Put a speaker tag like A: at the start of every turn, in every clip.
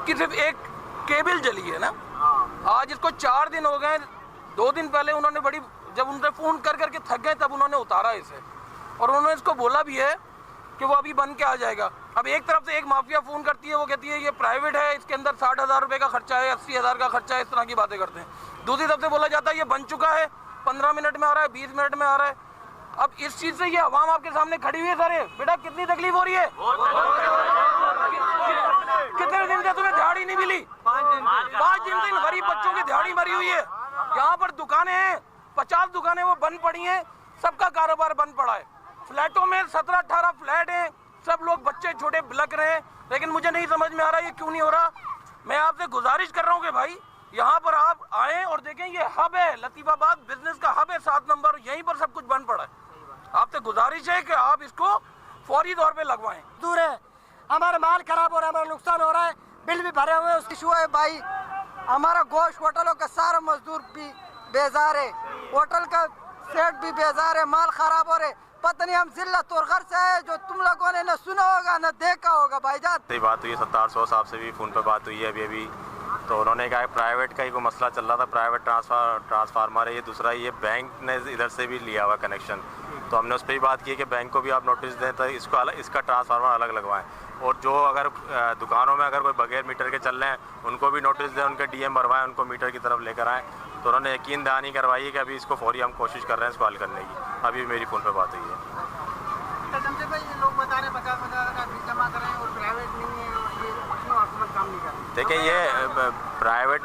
A: इसकी सिर्फ एक केबल जली है ना। आज इसको 4 दिन हो गए। 2 दिन पहले उन्होंने जब उनसे फ़ोन कर करके थक गए तब उन्होंने उतारा इसे, और उन्होंने इसको बोला भी है कि वो अभी बन के आ जाएगा। अब एक तरफ से एक माफिया फ़ोन करती है, वो कहती है ये प्राइवेट है, इसके अंदर 60,000 रुपये का खर्चा है, 80,000 का खर्चा है, इस तरह की बातें करते हैं। दूसरी तरफ से बोला जाता है ये बन चुका है, 15 मिनट में आ रहा है, 20 मिनट में आ रहा है। अब इस चीज़ से ये अवाम आपके सामने खड़ी हुई है सर, बेटा कितनी तकलीफ हो रही है? कितने दिन से तुम्हें दिहाड़ी नहीं मिली? 5 दिन गरीब बच्चों की दिहाड़ी मरी हुई है। यहाँ पर दुकानें हैं, 50 दुकानें वो बंद पड़ी हैं, सबका कारोबार बंद पड़ा है। फ्लैटों में 17-18 फ्लैट हैं, सब लोग बच्चे छोटे बिलक रहे हैं, लेकिन मुझे नहीं समझ में आ रहा ये क्यों नहीं हो रहा। मैं आपसे गुजारिश कर रहा हूँ कि भाई यहाँ पर आप आएँ और देखें, ये हब है, लतीफाबाद बिजनेस का हब है 7 नंबर, यहीं पर सब कुछ बंद पड़ा है। आपसे गुजारिश है कि आप इसको फौरी तौर पे लगवाएं।
B: दूर है, हमारा माल खराब हो रहा है, हमारा नुकसान हो रहा है, बिल भी भरे हुए हैं, उसकी इशू है भाई। हमारा गोश्त होटलों का सारा मजदूर भी बेजार है, होटल का सेट भी बेजार है, माल खराब हो रहे। पता नहीं हम जिल्लत और गर्ज से है, जो तुम लोगों ने न सुना होगा न देखा होगा भाईजान।
C: सही बात हुई है, 700 साहब से भी फ़ोन पे बात हुई है अभी। तो उन्होंने कहा प्राइवेट का ही कोई मसला चल रहा था, प्राइवेट ट्रांसफार्मर है ये। दूसरा ये बैंक ने इधर से भी लिया हुआ कनेक्शन, तो हमने उस पर भी बात की कि बैंक को भी आप नोटिस दें तो इसका ट्रांसफार्मर अलग लगवाएं। और जो अगर दुकानों में अगर कोई बगैर मीटर के चल रहे हैं उनको भी नोटिस दें, उनके DM भरवाएं, उनको मीटर की तरफ लेकर आएँ। तो उन्होंने यकीन दहानी करवाई है कि अभी इसको फौरी हम कोशिश कर रहे हैं इसको हल करने की। अभी मेरी फ़ोन पे बात हुई है।
B: लोग बता रहे 50,000 का बिल जमा करें और प्राइवेट नहीं है, ये हुकूमत काम नहीं कर रही।
C: देखिए ये प्राइवेट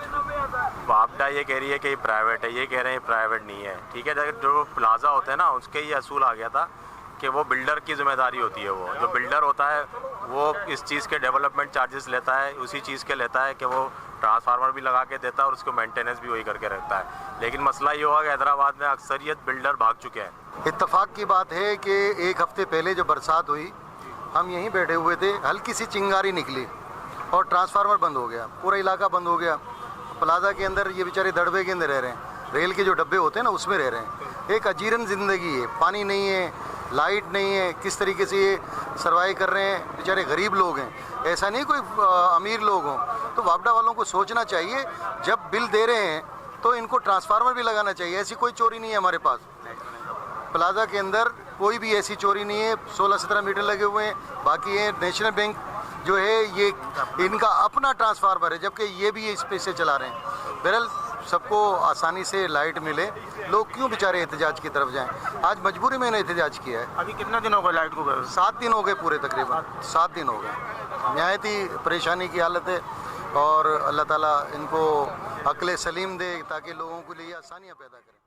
C: वापडा ये कह रही है कि प्राइवेट है, ये कह रहे हैं प्राइवेट नहीं है। ठीक है, जो प्लाजा होते हैं ना उसके ये असूल आ गया था कि वो बिल्डर की जिम्मेदारी होती है। वो जो बिल्डर होता है वो इस चीज़ के डेवलपमेंट चार्जेस लेता है, उसी चीज़ के लेता है कि वो ट्रांसफार्मर भी लगा के देता है और उसको मेंटेनेंस भी वही करके रखता है। लेकिन मसला ये हुआ कि हैदराबाद में अक्सरियत बिल्डर भाग चुके हैं।
D: इत्तेफाक की बात है कि 1 हफ्ते पहले जो बरसात हुई, हम यहीं बैठे हुए थे, हल्की सी चिंगारी निकली और ट्रांसफार्मर बंद हो गया, पूरा इलाका बंद हो गया। प्लाजा के अंदर ये बेचारे दड़बे के अंदर रह रहे हैं, रेल के जो डब्बे होते हैं ना उसमें रह रहे हैं। एक अजीरन ज़िंदगी है, पानी नहीं है, लाइट नहीं है, किस तरीके से ये सर्वाइव कर रहे हैं। बेचारे गरीब लोग हैं, ऐसा नहीं कोई अमीर लोग हों। तो वापडा वालों को सोचना चाहिए, जब बिल दे रहे हैं तो इनको ट्रांसफार्मर भी लगाना चाहिए। ऐसी कोई चोरी नहीं है हमारे पास, प्लाजा के अंदर कोई भी ऐसी चोरी नहीं है। 16-17 मीटर लगे हुए हैं। बाकी ये नेशनल बैंक जो है ये इनका अपना ट्रांसफार्मर है, जबकि ये भी इस पे से चला रहे हैं। बहरहाल सबको आसानी से लाइट मिले, लोग क्यों बेचारे एहतजाज की तरफ जाएं। आज मजबूरी में इन्हें एहतजाज किया है।
C: अभी कितना दिन हो गए लाइट को?
D: 7 दिन हो गए पूरे, तकरीबन 7 दिन हो गए। नहायत ही परेशानी की हालत है और अल्लाह ताला इनको अक्ल सलीम दे ताकि लोगों के लिए आसानियाँ पैदा करें।